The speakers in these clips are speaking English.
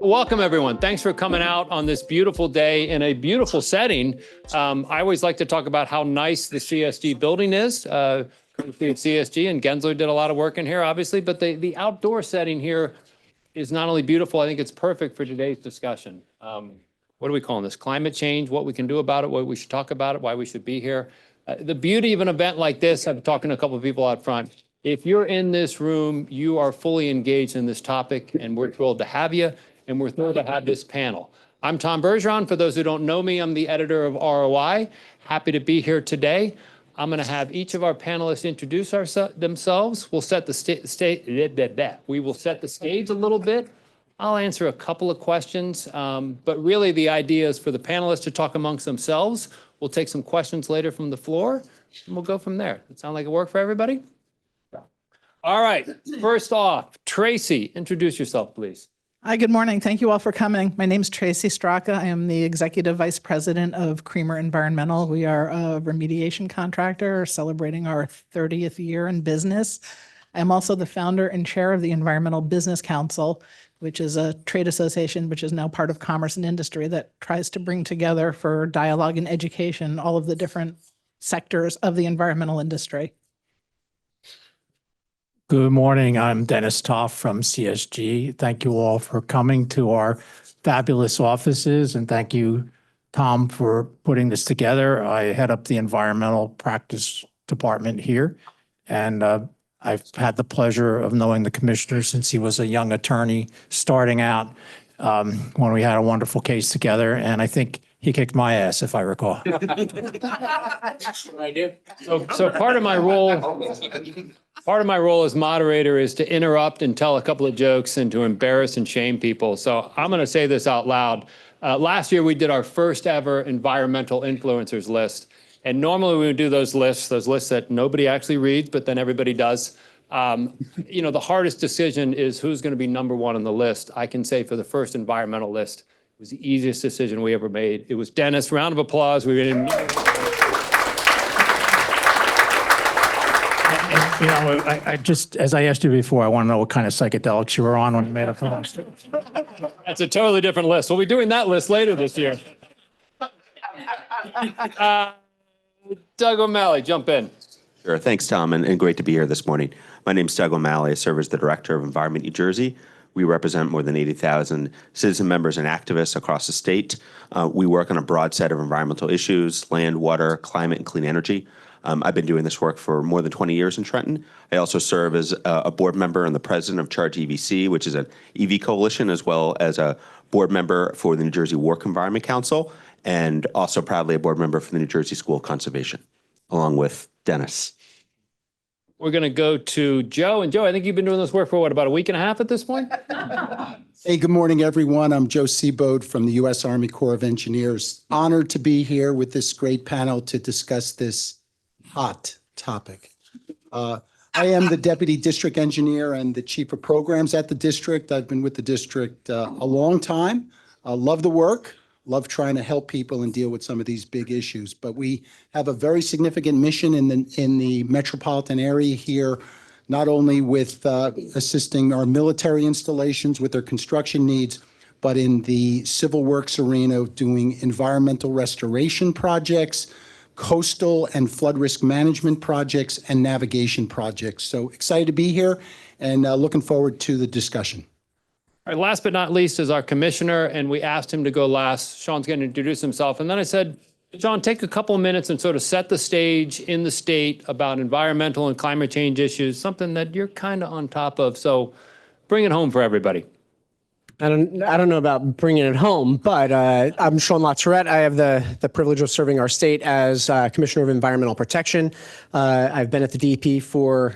Welcome, everyone. Thanks for coming out on this beautiful day in a beautiful setting. I always like to talk about how nice the CSG building is. Courtesy of CSG, and Gensler did a lot of work in here, obviously, but the outdoor setting here is not only beautiful, I think it's perfect for today's discussion. What are we calling this? Climate change, what we can do about it, what we should talk about it, why we should be here. The beauty of an event like this, I've talked to a couple of people out front. If you're in this room, you are fully engaged in this topic, and we're thrilled to have you. And we're thrilled to have this panel. I'm Tom Bergeron. For those who don't know me, I'm the editor of ROI. Happy to be here today. I'm going to have each of our panelists introduce themselves. We'll set the we will set the stage a little bit. I'll answer a couple of questions, but really the idea is for the panelists to talk amongst themselves. We'll take some questions later from the floor, and we'll go from there. Does that sound like it worked for everybody? All right. First off, Tracy, introduce yourself, please. Hi, good morning. Thank you all for coming. My name is Tracy Straka. I am the Executive Vice President of Creamer Environmental. We are a remediation contractor celebrating our 30th year in business. I'm also the founder and chair of the Environmental Business Council, which is a trade association which is now part of Commerce and Industry that tries to bring together for dialogue and education all of the different sectors of the environmental industry. Good morning. I'm Dennis Toft from CSG. Thank you all for coming to our fabulous offices, and thank you, Tom, for putting this together. I head up the environmental practice department here, and I've had the pleasure of knowing the commissioner since he was a young attorney starting out when we had a wonderful case together, and I think he kicked my ass, if I recall. I do. So part of my role as moderator is to interrupt and tell a couple of jokes and to embarrass and shame people. So I'm going to say this out loud. Last year, we did our first ever environmental influencers list. And normally we would do those lists that nobody actually reads, but then everybody does. The hardest decision is who's going to be number one on the list. I can say for the first environmental list, it was the easiest decision we ever made. It was Dennis. Round of applause. We didn't. I just, as I asked you before, I want to know what kind of psychedelics you were on when you made up the list. That's a totally different list. We'll be doing that list later this year. Doug O'Malley, jump in. Sure. Thanks, Tom, and great to be here this morning. My name is Doug O'Malley. I serve as the Director of Environment New Jersey. We represent more than 80,000 citizen members and activists across the state. We work on a broad set of environmental issues: land, water, climate, and clean energy. I've been doing this work for more than 20 years in Trenton. I also serve as a board member and the president of Charge EVC, which is an EV coalition, as well as a board member for the New Jersey Work Environment Council, and also proudly a board member for the New Jersey School of Conservation, along with Dennis. We're going to go to Joe. And Joe, I think you've been doing this work for about a week and a half at this point? Hey, good morning, everyone. I'm Joe Seebode from the U.S. Army Corps of Engineers. Honored to be here with this great panel to discuss this hot topic. I am the Deputy District Engineer and the Chief of Programs at the district. I've been with the district a long time. I love the work, love trying to help people and deal with some of these big issues. But we have a very significant mission in the metropolitan area here, not only with assisting our military installations with their construction needs, but in the civil works arena, doing environmental restoration projects, coastal and flood risk management projects, and navigation projects. So excited to be here and looking forward to the discussion. All right, last but not least is our commissioner, and we asked him to go last. Shawn's going to introduce himself. And then I said, Shawn, take a couple of minutes and sort of set the stage in the state about environmental and climate change issues, something that you're kind of on top of. So bring it home for everybody. I don't know about bringing it home, but I'm Shawn LaTourette. I have the privilege of serving our state as Commissioner of Environmental Protection. I've been at the DEP for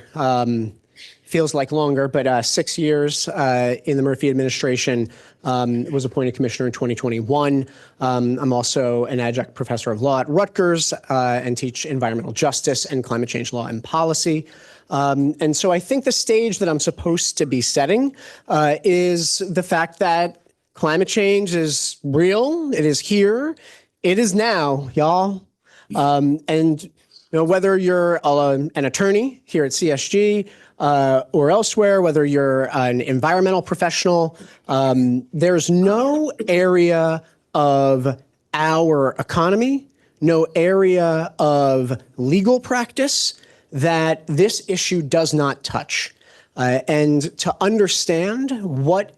feels like longer, but 6 years in the Murphy administration. Was appointed commissioner in 2021. I'm also an adjunct professor of law at Rutgers and teach environmental justice and climate change law and policy. And so I think the stage that I'm supposed to be setting is the fact that climate change is real. It is here. It is now, y'all. And whether you're an attorney here at CSG, or elsewhere, whether you're an environmental professional, there's no area of our economy, no area of legal practice that this issue does not touch. And to understand what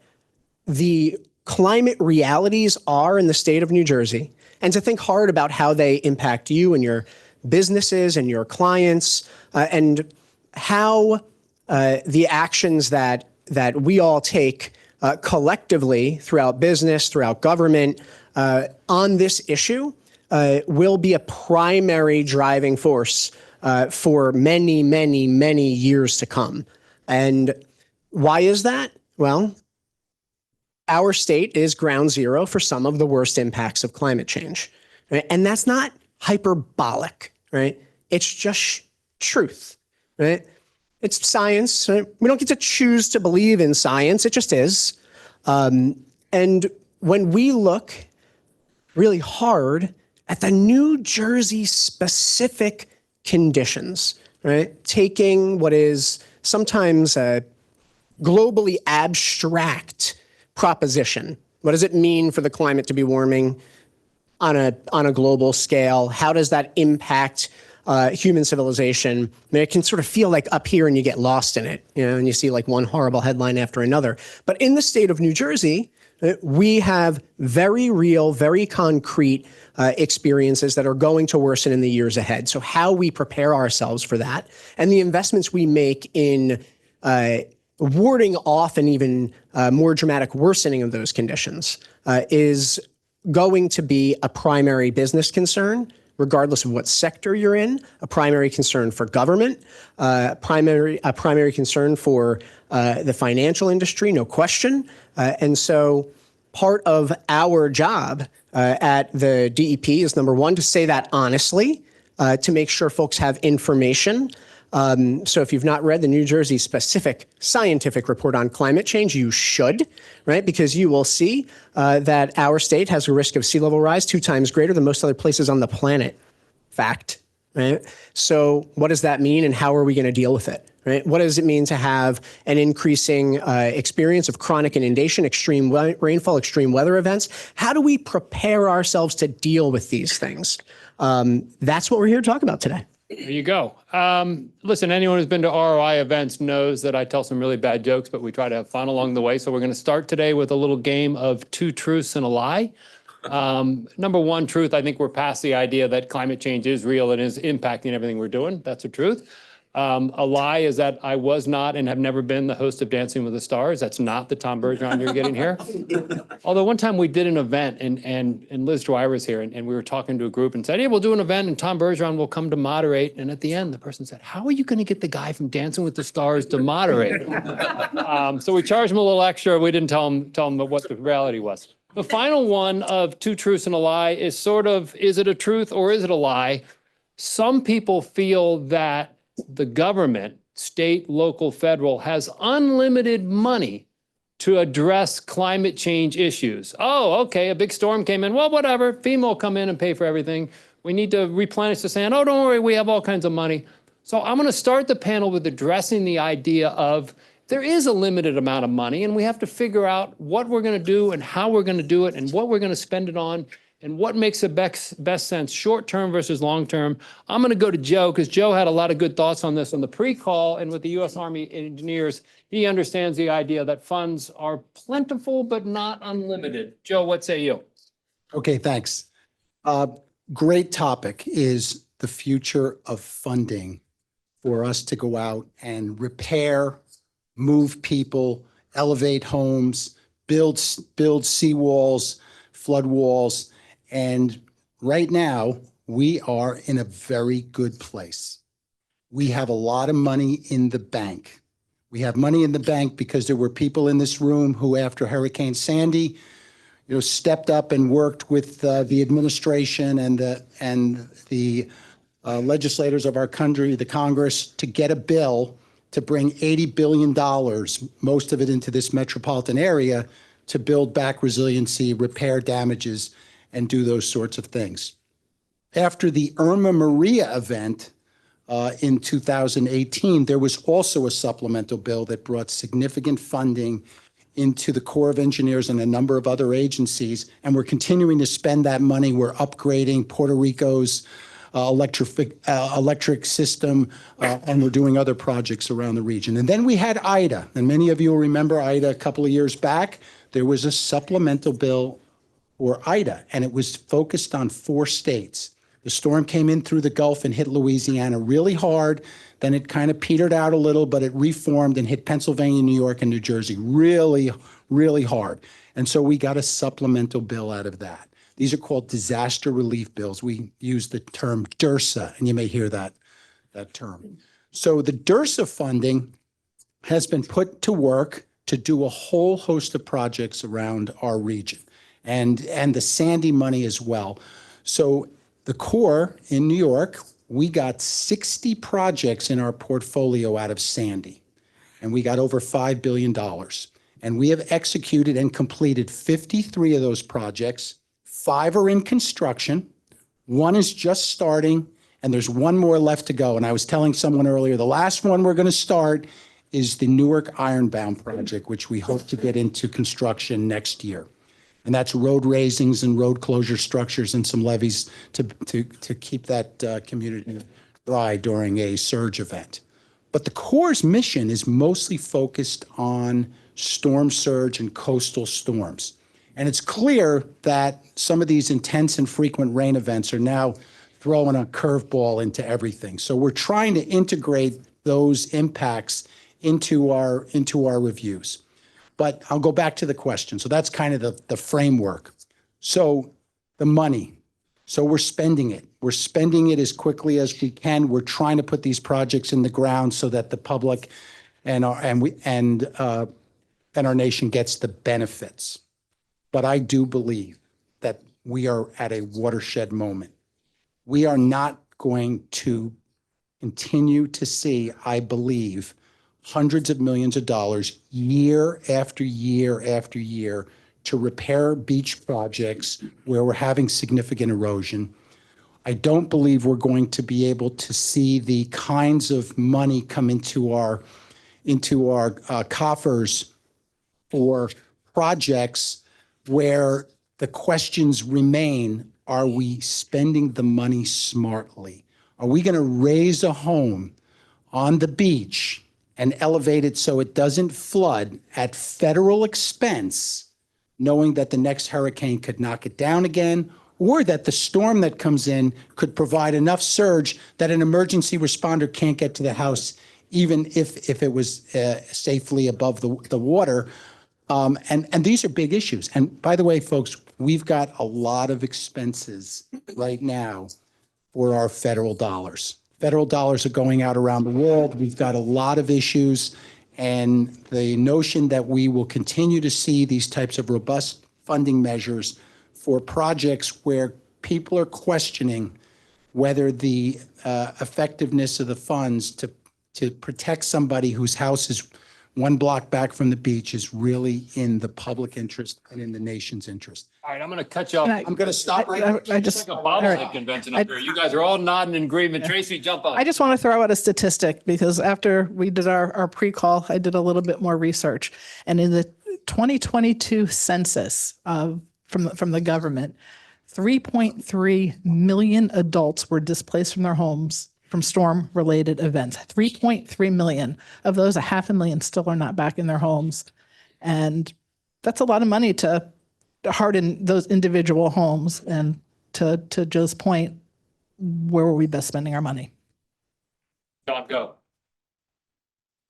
the climate realities are in the state of New Jersey, and to think hard about how they impact you and your businesses and your clients, and how the actions that we all take collectively throughout business, throughout government, on this issue will be a primary driving force for many, many, many years to come. And why is that? Well, our state is ground zero for some of the worst impacts of climate change, right? And that's not hyperbolic, right? It's just truth, right? It's science. Right? We don't get to choose to believe in science. It just is. And when we look really hard at the New Jersey specific conditions, right? Taking what is sometimes a globally abstract proposition. What does it mean for the climate to be warming on a global scale? How does that impact human civilization? I mean, it can sort of feel like up here and you get lost in it, you know, and you see like one horrible headline after another. But in the state of New Jersey, we have very real, very concrete experiences that are going to worsen in the years ahead. So how we prepare ourselves for that and the investments we make in warding off and even more dramatic worsening of those conditions is going to be a primary business concern, regardless of what sector you're in, a primary concern for government, a primary concern for the financial industry, no question. And so part of our job at the DEP is, number one, to say that honestly, to make sure folks have information. So if you've not read the New Jersey specific scientific report on climate change, you should, right? Because you will see that our state has a risk of sea level rise 2 times greater than most other places on the planet. Fact, right? So what does that mean and how are we going to deal with it, right? What does it mean to have an increasing experience of chronic inundation, extreme rainfall, extreme weather events? How do we prepare ourselves to deal with these things? That's what we're here to talk about today. There you go. Listen, anyone who's been to ROI events knows that I tell some really bad jokes, but we try to have fun along the way. So we're going to start today with a little game of 2 truths and a lie. Number 1 truth, I think we're past the idea that climate change is real and is impacting everything we're doing. That's a truth. A lie is that I was not and have never been the host of Dancing with the Stars. That's not the Tom Bergeron you're getting here. Although one time we did an event and Liz Dwyer was here and we were talking to a group and said, hey, we'll do an event and Tom Bergeron will come to moderate. And at the end, the person said, how are you going to get the guy from Dancing with the Stars to moderate? So we charged him a little extra. We didn't tell him what the reality was. The final one of 2 truths and a lie is sort of, is it a truth or is it a lie? Some people feel that the government, state, local, federal, has unlimited money to address climate change issues. Oh, okay, a big storm came in. Well, whatever, FEMA will come in and pay for everything. We need to replenish the sand. Oh, don't worry, we have all kinds of money. So I'm going to start the panel with addressing the idea of there is a limited amount of money and we have to figure out what we're going to do and how we're going to do it and what we're going to spend it on and what makes the best sense short-term versus long-term. I'm going to go to Joe because Joe had a lot of good thoughts on this on the pre-call and with the U.S. Army engineers. He understands the idea that funds are plentiful but not unlimited. Joe, what say you? Okay, thanks. Great topic is the future of funding for us to go out and repair, move people, elevate homes, build seawalls, flood walls. And right now, we are in a very good place. We have a lot of money in the bank. We have money in the bank because there were people in this room who, after Hurricane Sandy, stepped up and worked with the administration and the legislators of our country, the Congress, to get a bill to bring $80 billion, most of it into this metropolitan area, to build back resiliency, repair damages, and do those sorts of things. After the Irma Maria event, in 2018, there was also a supplemental bill that brought significant funding into the Corps of Engineers and a number of other agencies, and we're continuing to spend that money. We're upgrading Puerto Rico's electric system, and we're doing other projects around the region. And then we had Ida, and many of you will remember Ida a couple of years back. There was a supplemental bill for Ida, and it was focused on 4 states. The storm came in through the Gulf and hit Louisiana really hard. Then it kind of petered out a little, but it reformed and hit Pennsylvania, New York, and New Jersey really, really hard. And so we got a supplemental bill out of that. These are called disaster relief bills. We use the term DRSA, and you may hear that term. So the DRSA funding has been put to work to do a whole host of projects around our region, and the Sandy money as well. So the Corps in New York, we got 60 projects in our portfolio out of Sandy, and we got over $5 billion. And we have executed and completed 53 of those projects. 5 are in construction. 1 is just starting, and there's 1 more left to go. And I was telling someone earlier, the last one we're going to start is the Newark Ironbound project, which we hope to get into construction next year. And that's road raisings and road closure structures and some levees to keep that community dry during a surge event. But the Corps' mission is mostly focused on storm surge and coastal storms. And it's clear that some of these intense and frequent rain events are now throwing a curveball into everything. So we're trying to integrate those impacts into our reviews. But I'll go back to the question. So that's kind of the framework. So the money. So we're spending it. We're spending it as quickly as we can. We're trying to put these projects in the ground so that the public and our nation gets the benefits. But I do believe that we are at a watershed moment. We are not going to continue to see, I believe, hundreds of millions of dollars year after year after year to repair beach projects where we're having significant erosion. I don't believe we're going to be able to see the kinds of money come into our coffers for projects where the questions remain, are we spending the money smartly? Are we going to raise a home on the beach and elevate it so it doesn't flood at federal expense, knowing that the next hurricane could knock it down again, or that the storm that comes in could provide enough surge that an emergency responder can't get to the house, even if it was safely above the water. And these are big issues. And by the way, folks, we've got a lot of expenses right now for our federal dollars. Federal dollars are going out around the world. We've got a lot of issues. And the notion that we will continue to see these types of robust funding measures for projects where people are questioning whether the effectiveness of the funds to protect somebody whose house is 1 block back from the beach is really in the public interest and in the nation's interest. All right, I'm going to cut you off. I'm going to stop right here. It's like a bobblehead convention up here. You guys are all nodding in agreement. Tracy, jump on. I just want to throw out a statistic because after we did our pre-call, I did a little bit more research. And in the 2022 census from the government, 3.3 million adults were displaced from their homes from storm-related events. 3.3 million. Of those, 500,000 still are not back in their homes. And that's a lot of money to harden those individual homes. And to Joe's point, where were we best spending our money? Shawn, go.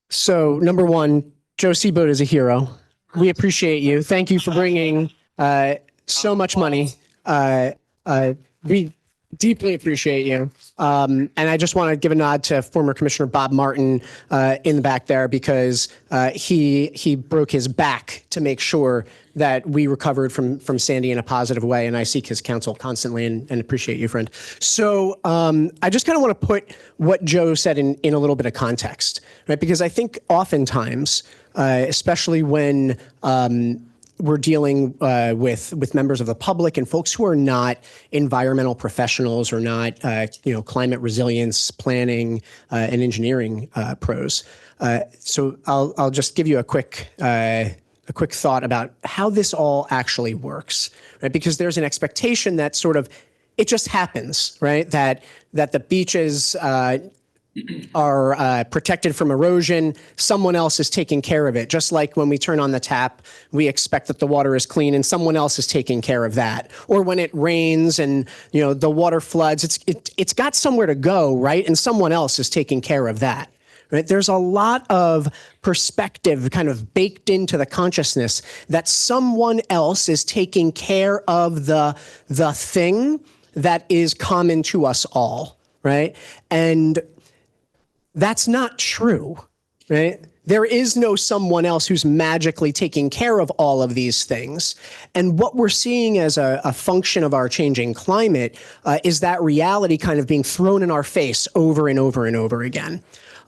So number 1, Joe Seebode is a hero. We appreciate you. Thank you for bringing so much money. We deeply appreciate you. And I just want to give a nod to former Commissioner Bob Martin in the back there because he broke his back to make sure that we recovered from Sandy in a positive way. And I seek his counsel constantly and appreciate you, friend. So I just kind of want to put what Joe said in a little bit of context, right? Because I think oftentimes, especially when we're dealing with members of the public and folks who are not environmental professionals or not, climate resilience planning and engineering pros. So I'll just give you a quick thought about how this all actually works, right? Because there's an expectation that sort of it just happens, right? That the beaches are protected from erosion. Someone else is taking care of it. Just like when we turn on the tap, we expect that the water is clean and someone else is taking care of that. Or when it rains and the water floods, it's got somewhere to go, right? And someone else is taking care of that. Right? There's a lot of perspective kind of baked into the consciousness that someone else is taking care of the thing that is common to us all, right? And that's not true, right? There is no someone else who's magically taking care of all of these things. And what we're seeing as a function of our changing climate is that reality kind of being thrown in our face over and over and over again.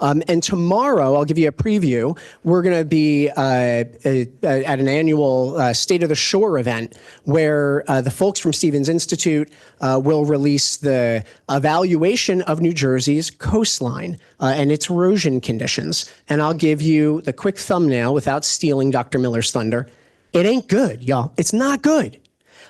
And tomorrow, I'll give you a preview, we're going to be at an annual State of the Shore event where the folks from Stevens Institute will release the evaluation of New Jersey's coastline and its erosion conditions. And I'll give you the quick thumbnail without stealing Dr. Miller's thunder. It ain't good, y'all. It's not good.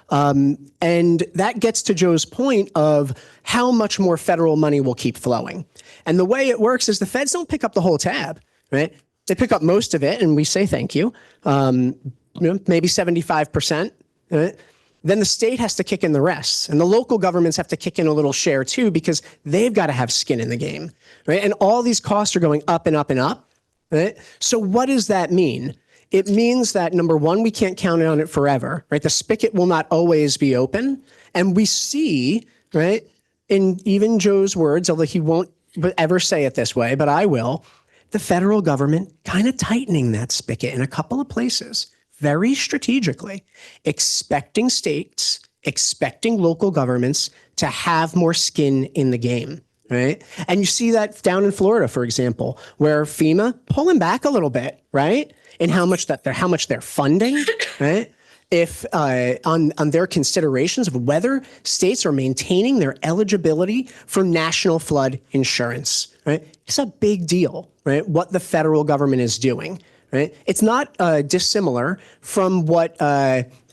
And that gets to Joe's point of how much more federal money will keep flowing. And the way it works is the feds don't pick up the whole tab, right? They pick up most of it and we say thank you, maybe 75%. Right? Then the state has to kick in the rest. And the local governments have to kick in a little share too because they've got to have skin in the game, right? And all these costs are going up and up and up, right? So what does that mean? It means that, number one, we can't count on it forever, right? The spigot will not always be open. And we see, right, in even Joe's words, although he won't ever say it this way, but I will, the federal government kind of tightening that spigot in a couple of places, very strategically, expecting states, expecting local governments to have more skin in the game. Right. And you see that down in Florida, for example, where FEMA pulling back a little bit, right? And how much they're funding, right? If on their considerations of whether states are maintaining their eligibility for national flood insurance, right? It's a big deal, right? What the federal government is doing, right? It's not dissimilar from what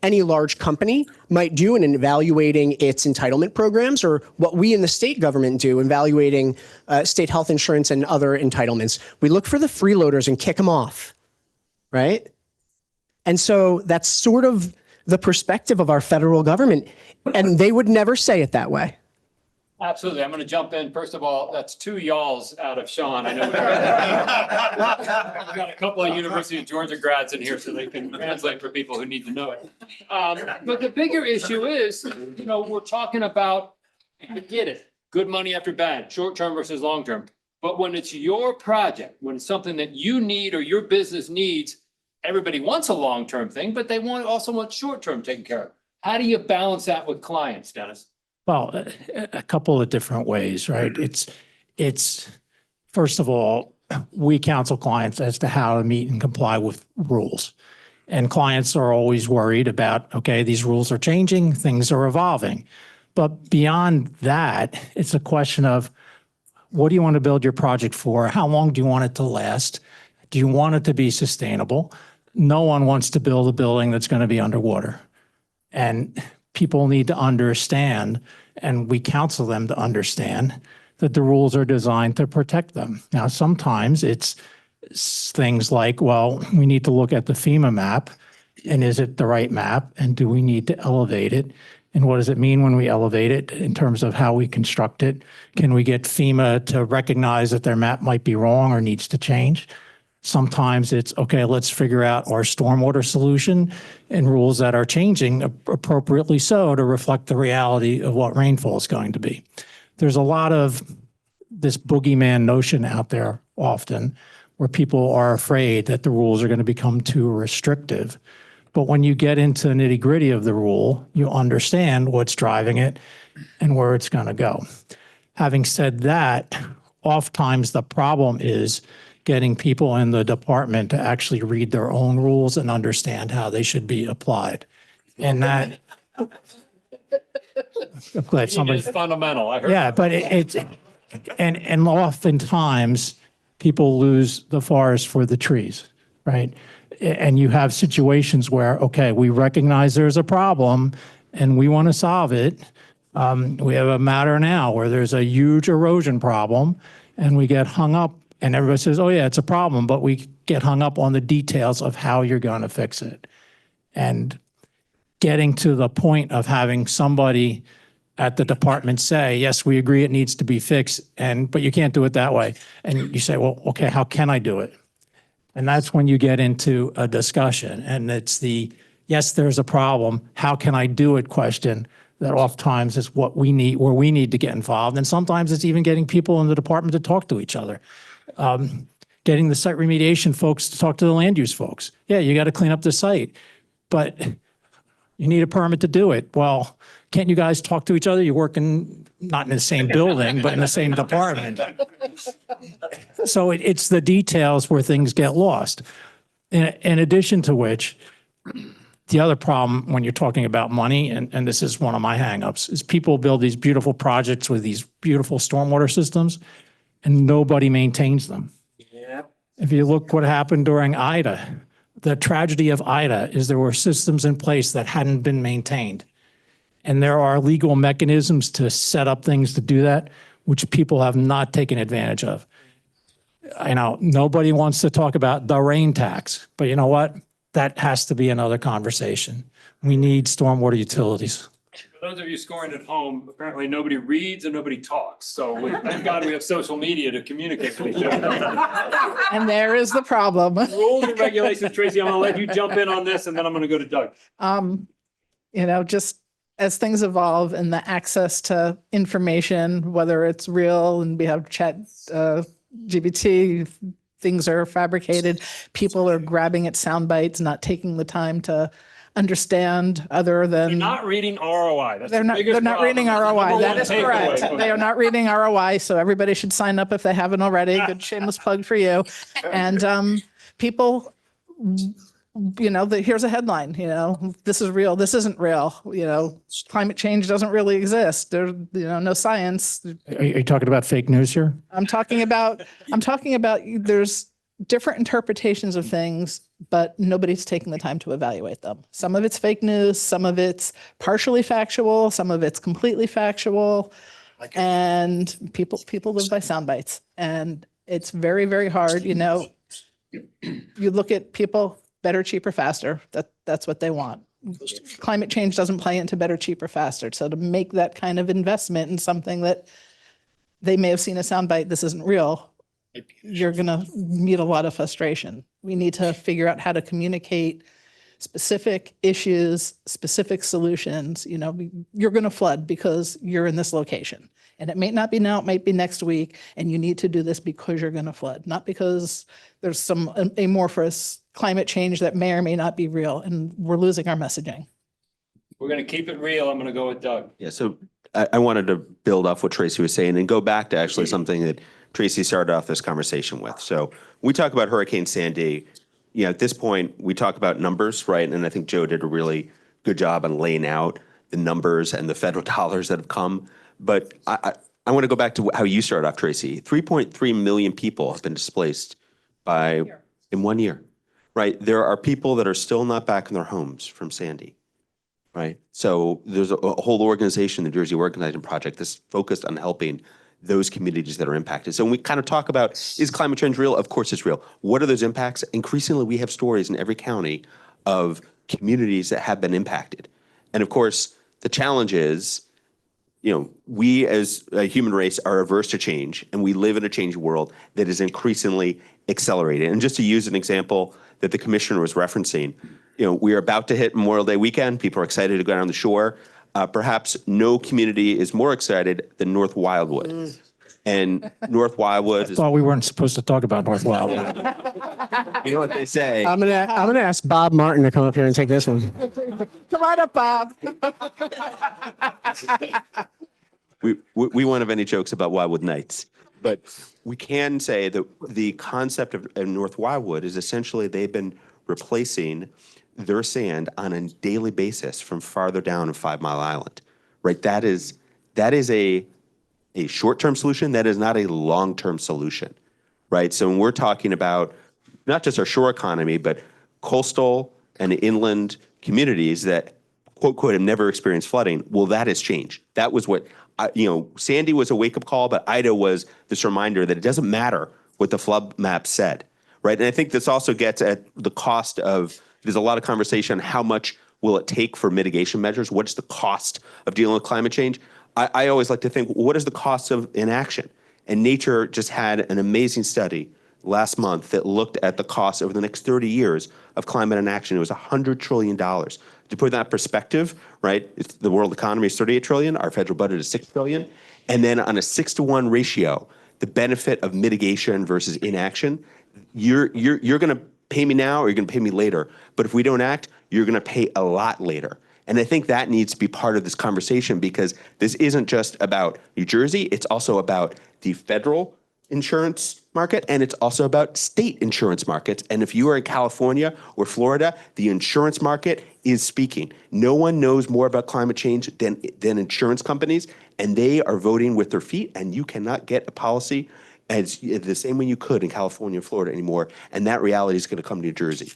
any large company might do in evaluating its entitlement programs, or what we in the state government do evaluating state health insurance and other entitlements. We look for the freeloaders and kick them off, right? And so that's sort of the perspective of our federal government, and they would never say it that way. Absolutely. I'm going to jump in. First of all, that's two y'alls out of Shawn. I know we've got a couple of University of Georgia grads in here so they can translate for people who need to know it. But the bigger issue is, we're talking about, I get it, good money after bad, short-term versus long-term. But when it's your project, when it's something that you need or your business needs, everybody wants a long-term thing, but they also want short-term taken care of. How do you balance that with clients, Dennis? Well, a couple of different ways, right? It's first of all, we counsel clients as to how to meet and comply with rules. And clients are always worried about, okay, these rules are changing, things are evolving. But beyond that, it's a question of what do you want to build your project for? How long do you want it to last? Do you want it to be sustainable? No one wants to build a building that's going to be underwater. And people need to understand, and we counsel them to understand, that the rules are designed to protect them. Now, sometimes it's things like, well, we need to look at the FEMA map, and is it the right map, and do we need to elevate it? And what does it mean when we elevate it in terms of how we construct it? Can we get FEMA to recognize that their map might be wrong or needs to change? Sometimes it's, okay, let's figure out our stormwater solution and rules that are changing appropriately so to reflect the reality of what rainfall is going to be. There's a lot of this boogeyman notion out there often where people are afraid that the rules are going to become too restrictive. But when you get into the nitty-gritty of the rule, you understand what's driving it and where it's going to go. Having said that, oftentimes the problem is getting people in the department to actually read their own rules and understand how they should be applied. And that, I'm glad somebody. It's fundamental. I heard. Yeah, but and oftentimes people lose the forest for the trees, right? And you have situations where, okay, we recognize there's a problem and we want to solve it. We have a matter now where there's a huge erosion problem and we get hung up and everybody says, oh yeah, it's a problem, but we get hung up on the details of how you're going to fix it. And getting to the point of having somebody at the department say, yes, we agree it needs to be fixed, but you can't do it that way. And you say, well, okay, how can I do it? And that's when you get into a discussion. And it's the, yes, there's a problem, how can I do it question that oftentimes is what we need, where we need to get involved. And sometimes it's even getting people in the department to talk to each other. Getting the site remediation folks to talk to the land use folks. Yeah, you got to clean up the site, but you need a permit to do it. Well, can't you guys talk to each other? You're working not in the same building, but in the same department. So it's the details where things get lost. In addition to which, the other problem when you're talking about money, and this is one of my hangups, is people build these beautiful projects with these beautiful stormwater systems and nobody maintains them. Yeah. If you look what happened during Ida, the tragedy of Ida is there were systems in place that hadn't been maintained. And there are legal mechanisms to set up things to do that, which people have not taken advantage of. I know nobody wants to talk about the rain tax, but you know what? That has to be another conversation. We need stormwater utilities. For those of you scoring at home, apparently nobody reads and nobody talks. So thank God we have social media to communicate with each other. And there is the problem. Rules and regulations, Tracy, I'm going to let you jump in on this and then I'm going to go to Doug. Just as things evolve and the access to information, whether it's real and we have chat, GBT, things are fabricated, people are grabbing at sound bites, not taking the time to understand other than. They're not reading ROI. That's They're not reading ROI. That is correct. They are not reading ROI. So everybody should sign up if they haven't already. Good shameless plug for you. And people, here's a headline, this is real. This isn't real. Climate change doesn't really exist. There's, no science. Are you talking about fake news here? I'm talking about there's different interpretations of things, but nobody's taking the time to evaluate them. Some of it's fake news, some of it's partially factual, some of it's completely factual. And people live by sound bites. And it's very, very hard. You look at people, better, cheaper, faster. That's what they want. Climate change doesn't play into better, cheaper, faster. So to make that kind of investment in something that they may have seen a soundbite, this isn't real, you're going to meet a lot of frustration. We need to figure out how to communicate specific issues, specific solutions. You're going to flood because you're in this location. And it may not be now, it might be next week. And you need to do this because you're going to flood, not because there's some amorphous climate change that may or may not be real. And we're losing our messaging. We're going to keep it real. I'm going to go with Doug. Yeah, so I wanted to build off what Tracy was saying and go back to actually something that Tracy started off this conversation with. So we talk about Hurricane Sandy. At this point, we talk about numbers, right? And I think Joe did a really good job on laying out the numbers and the federal dollars that have come. But I want to go back to how you started off, Tracy. 3.3 million people have been displaced in 1 year, right? There are people that are still not back in their homes from Sandy, right? So there's a whole organization, the Jersey Organizing Project, that's focused on helping those communities that are impacted. So when we kind of talk about, is climate change real? Of course it's real. What are those impacts? Increasingly, we have stories in every county of communities that have been impacted. And of course, the challenge is, we as a human race are averse to change, and we live in a changing world that is increasingly accelerated. And just to use an example that the commissioner was referencing, we are about to hit Memorial Day weekend. People are excited to go down the shore. Perhaps no community is more excited than North Wildwood. And North Wildwood I thought we weren't supposed to talk about North Wildwood. you know what they say. I'm gonna ask Bob Martin to come up here and take this one. Come on up, Bob. We won't have any jokes about Wildwood Nights. But we can say that the concept of North Wildwood is essentially they've been replacing their sand on a daily basis from farther down in 5 Mile Island, right? That is a short-term solution. That is not a long-term solution, right? So when we're talking about not just our shore economy, but coastal and inland communities that quote, quote, have never experienced flooding, well, that has changed. That was what, Sandy was a wake-up call, but Ida was this reminder that it doesn't matter what the flood map said, right? And I think this also gets at the cost of, there's a lot of conversation on how much will it take for mitigation measures? What's the cost of dealing with climate change? I always like to think, what is the cost of inaction? And Nature just had an amazing study last month that looked at the cost over the next 30 years of climate inaction. It was $100 trillion. To put that in perspective, right? The world economy is 38 trillion. Our federal budget is 6 trillion. And then on a 6-to-1 ratio, the benefit of mitigation versus inaction, you're going to pay me now or you're going to pay me later. But if we don't act, you're going to pay a lot later. And I think that needs to be part of this conversation because this isn't just about New Jersey. It's also about the federal insurance market, and it's also about state insurance markets. And if you are in California or Florida, the insurance market is speaking. No one knows more about climate change than insurance companies, and they are voting with their feet, and you cannot get a policy as the same way you could in California and Florida anymore. And that reality is going to come to New Jersey.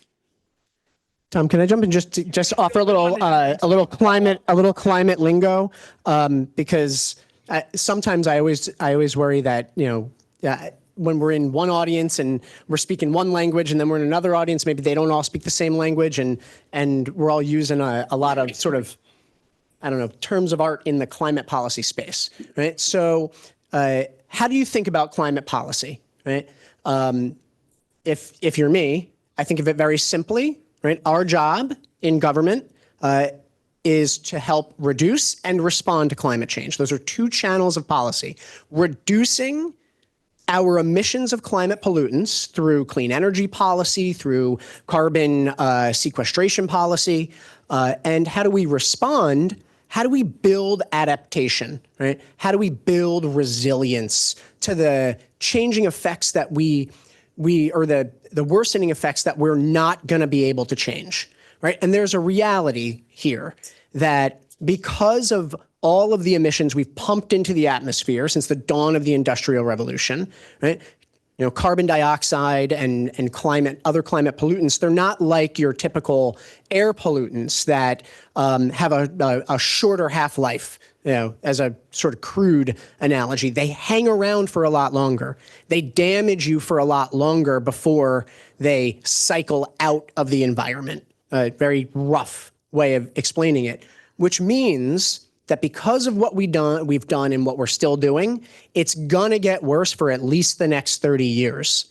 Tom, can I jump in just offer a little climate lingo? Because sometimes I always worry that, when we're in one audience and we're speaking one language and then we're in another audience, maybe they don't all speak the same language and we're all using a lot of sort of, I don't know, terms of art in the climate policy space, right? So how do you think about climate policy, right? If you're me, I think of it very simply, right? Our job in government is to help reduce and respond to climate change. Those are two channels of policy. Reducing our emissions of climate pollutants through clean energy policy, through carbon sequestration policy, and how do we respond? How do we build adaptation, right? How do we build resilience to the changing effects that or the worsening effects that we're not going to be able to change, right? And there's a reality here that because of all of the emissions we've pumped into the atmosphere since the dawn of the Industrial Revolution, right? Carbon dioxide and other climate pollutants, they're not like your typical air pollutants that have a shorter half-life. As a sort of crude analogy, they hang around for a lot longer. They damage you for a lot longer before they cycle out of the environment. A very rough way of explaining it, which means that because of what we've done and what we're still doing, it's gonna get worse for at least the next 30 years,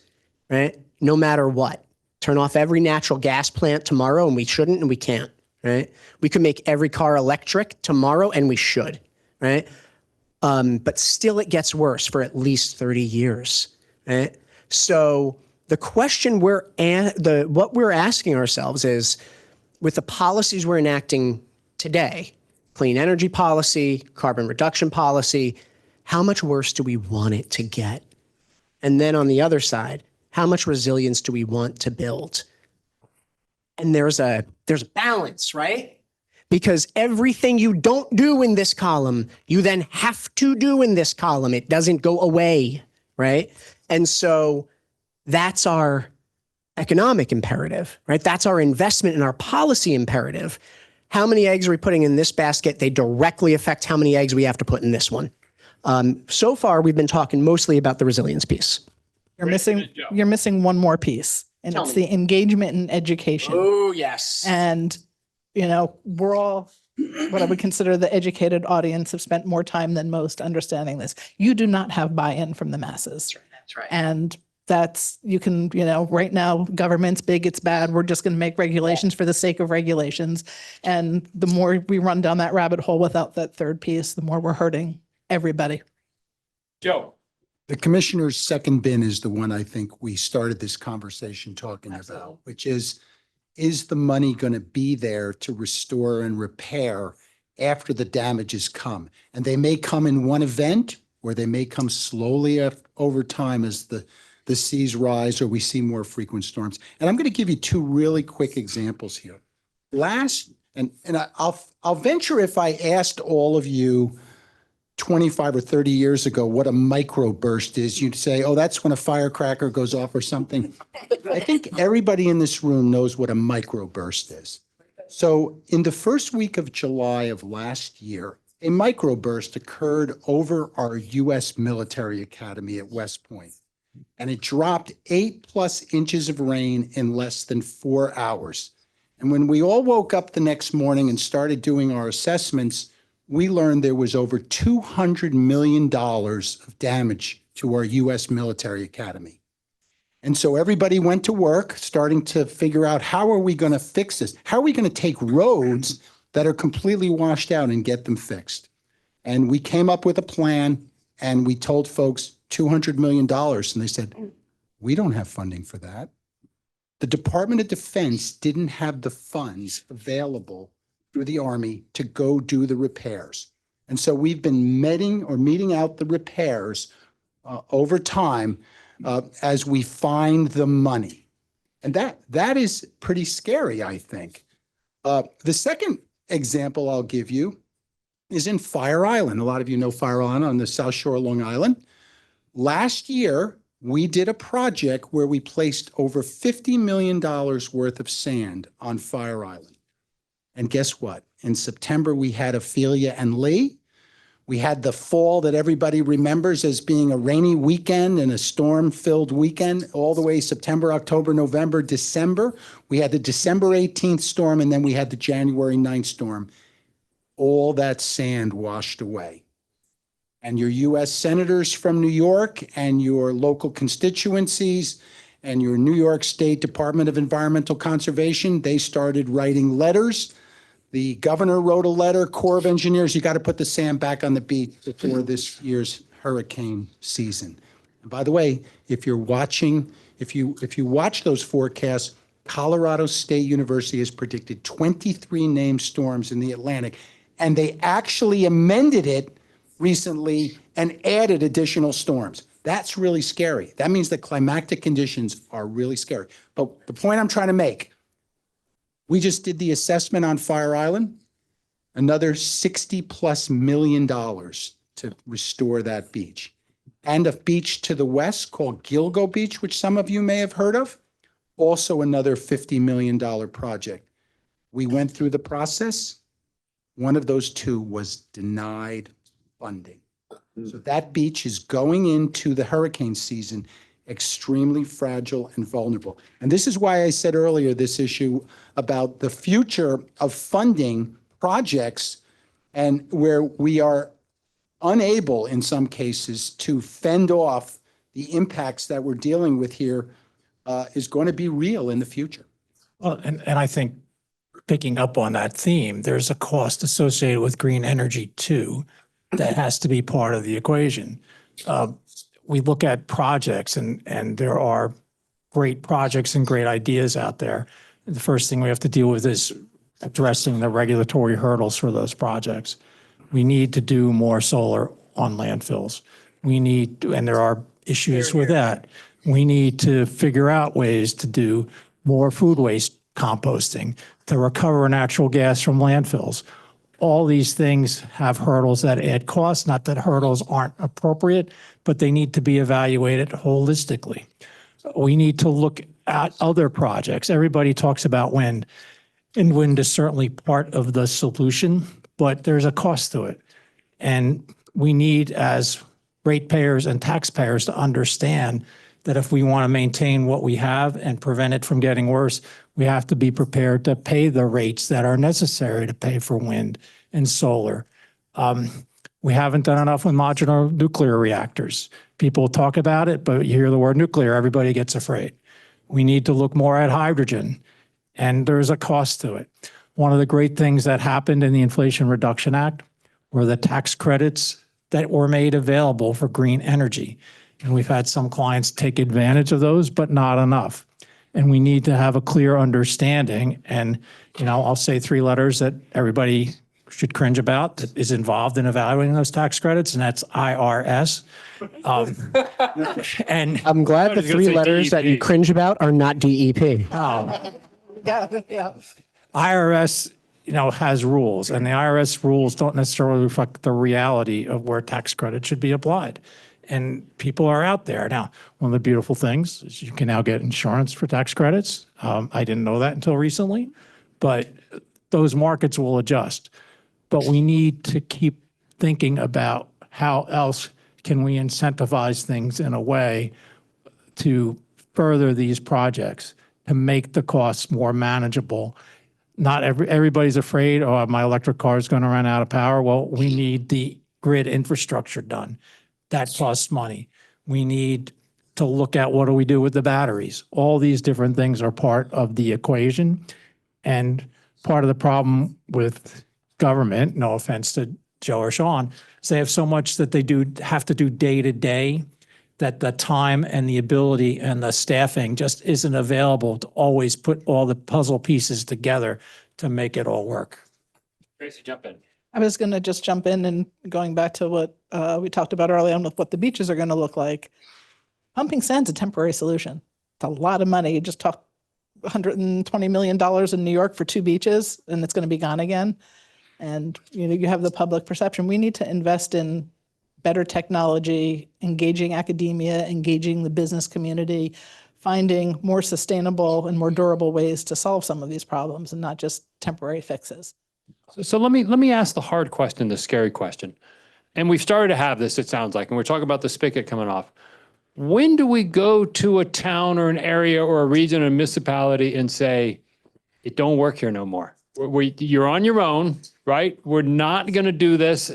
right? No matter what. Turn off every natural gas plant tomorrow and we shouldn't and we can't, right? We could make every car electric tomorrow and we should, right? But still it gets worse for at least 30 years, right? So the question what we're asking ourselves is, with the policies we're enacting today, clean energy policy, carbon reduction policy, how much worse do we want it to get? And then on the other side, how much resilience do we want to build? And there's a balance, right? Because everything you don't do in this column, you then have to do in this column. It doesn't go away, right? And so that's our economic imperative, right? That's our investment in our policy imperative. How many eggs are we putting in this basket? They directly affect how many eggs we have to put in this one. So far, we've been talking mostly about the resilience piece. You're missing one more piece, and it's the engagement and education. Oh, yes. And, we're all, what I would consider the educated audience, have spent more time than most understanding this. You do not have buy-in from the masses. That's right. And you can, right now, government's big, it's bad. We're just going to make regulations for the sake of regulations. And the more we run down that rabbit hole without that third piece, the more we're hurting everybody. Joe. The commissioner's second bin is the one I think we started this conversation talking about, which is the money going to be there to restore and repair after the damages come? And they may come in one event or they may come slowly over time as the seas rise or we see more frequent storms. And I'm going to give you two really quick examples here. I'll venture if I asked all of you 25 or 30 years ago what a microburst is, you'd say, oh, that's when a firecracker goes off or something. I think everybody in this room knows what a microburst is. So in the first week of July of last year, a microburst occurred over our U.S. military academy at West Point, and it dropped 8+ inches of rain in less than 4 hours. And when we all woke up the next morning and started doing our assessments, we learned there was over $200 million of damage to our U.S. military academy. And so everybody went to work starting to figure out, how are we going to fix this? How are we going to take roads that are completely washed out and get them fixed? And we came up with a plan, and we told folks $200 million. And they said, we don't have funding for that. The Department of Defense didn't have the funds available through the Army to go do the repairs. And so we've been meting out the repairs over time as we find the money. And that is pretty scary, I think. The second example I'll give you is in Fire Island. A lot of you know Fire Island on the South Shore of Long Island. Last year, we did a project where we placed over $50 million worth of sand on Fire Island. And guess what? In September, we had Ophelia and Lee. We had the fall that everybody remembers as being a rainy weekend and a storm-filled weekend, all the way September, October, November, December. We had the December 18th storm, and then we had the January 9th storm. All that sand washed away. And your U.S. senators from New York and your local constituencies and your New York State Department of Environmental Conservation, they started writing letters. The governor wrote a letter, Corps of Engineers, you got to put the sand back on the beach before this year's hurricane season. And by the way, if you watch those forecasts, Colorado State University has predicted 23 named storms in the Atlantic, and they actually amended it recently and added additional storms. That's really scary. That means the climatic conditions are really scary. But the point I'm trying to make, we just did the assessment on Fire Island, another $60+ million to restore that beach. And a beach to the west called Gilgo Beach, which some of you may have heard of, also another $50 million project. We went through the process. One of those two was denied funding. So that beach is going into the hurricane season extremely fragile and vulnerable. And this is why I said earlier this issue about the future of funding projects, and where we are unable in some cases to fend off the impacts that we're dealing with here is going to be real in the future. Well, and I think picking up on that theme, there's a cost associated with green energy too that has to be part of the equation. We look at projects and there are great projects and great ideas out there. The first thing we have to deal with is addressing the regulatory hurdles for those projects. We need to do more solar on landfills. We need to, and there are issues with that. We need to figure out ways to do more food waste composting, to recover natural gas from landfills. All these things have hurdles that add cost, not that hurdles aren't appropriate, but they need to be evaluated holistically. We need to look at other projects. Everybody talks about wind, and wind is certainly part of the solution, but there's a cost to it. And we need, as ratepayers and taxpayers, to understand that if we want to maintain what we have and prevent it from getting worse, we have to be prepared to pay the rates that are necessary to pay for wind and solar. We haven't done enough with modular nuclear reactors. People talk about it, but you hear the word nuclear, everybody gets afraid. We need to look more at hydrogen, and there's a cost to it. One of the great things that happened in the Inflation Reduction Act were the tax credits that were made available for green energy. And we've had some clients take advantage of those, but not enough. And we need to have a clear understanding. And, I'll say three letters that everybody should cringe about that is involved in evaluating those tax credits, and that's IRS. And I'm glad the was gonna three say letters that you DEP. cringe about are not DEP. Yeah. IRS, has rules, and the IRS rules don't necessarily reflect the reality of where tax credit should be applied. And people are out there. Now, one of the beautiful things is you can now get insurance for tax credits. I didn't know that until recently, but those markets will adjust. But we need to keep thinking about how else can we incentivize things in a way to further these projects, to make the costs more manageable. Not everybody's afraid, oh, my electric car is going to run out of power. Well, we need the grid infrastructure done. That costs money. We need to look at what do we do with the batteries. All these different things are part of the equation. And part of the problem with government, no offense to Joe or Shawn, is they have so much that they have to do day to day that the time and the ability and the staffing just isn't available to always put all the puzzle pieces together to make it all work. Tracy, jump in. I was going to just jump in and going back to what we talked about earlier on with what the beaches are going to look like. Pumping sand's a temporary solution. It's a lot of money. You just talked $120 million in New York for 2 beaches, and it's going to be gone again. And you have the public perception. We need to invest in better technology, engaging academia, engaging the business community, finding more sustainable and more durable ways to solve some of these problems and not just temporary fixes. So let me ask the hard question, the scary question. And we've started to have this, it sounds like, and we're talking about the spigot coming off. When do we go to a town or an area or a region or municipality and say, it don't work here no more? You're on your own, right? We're not going to do this,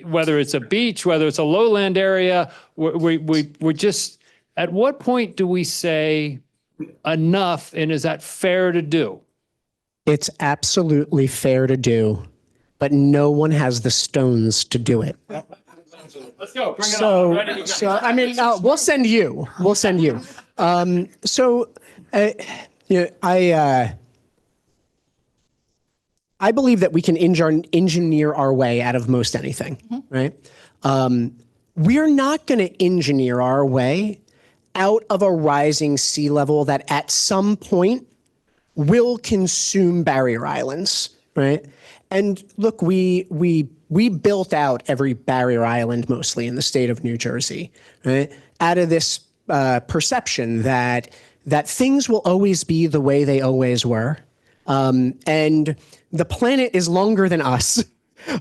whether it's a beach, whether it's a lowland area. We're just, at what point do we say enough, and is that fair to do? It's absolutely fair to do, but no one has the stones to do it. Let's go. Bring it on. Ready to go. So I mean, we'll send you. We'll send you. I believe that we can engineer our way out of most anything, right? We're not going to engineer our way out of a rising sea level that at some point will consume barrier islands, right? And look, we built out every barrier island mostly in the state of New Jersey, right? Out of this perception that things will always be the way they always were, and the planet is longer than us,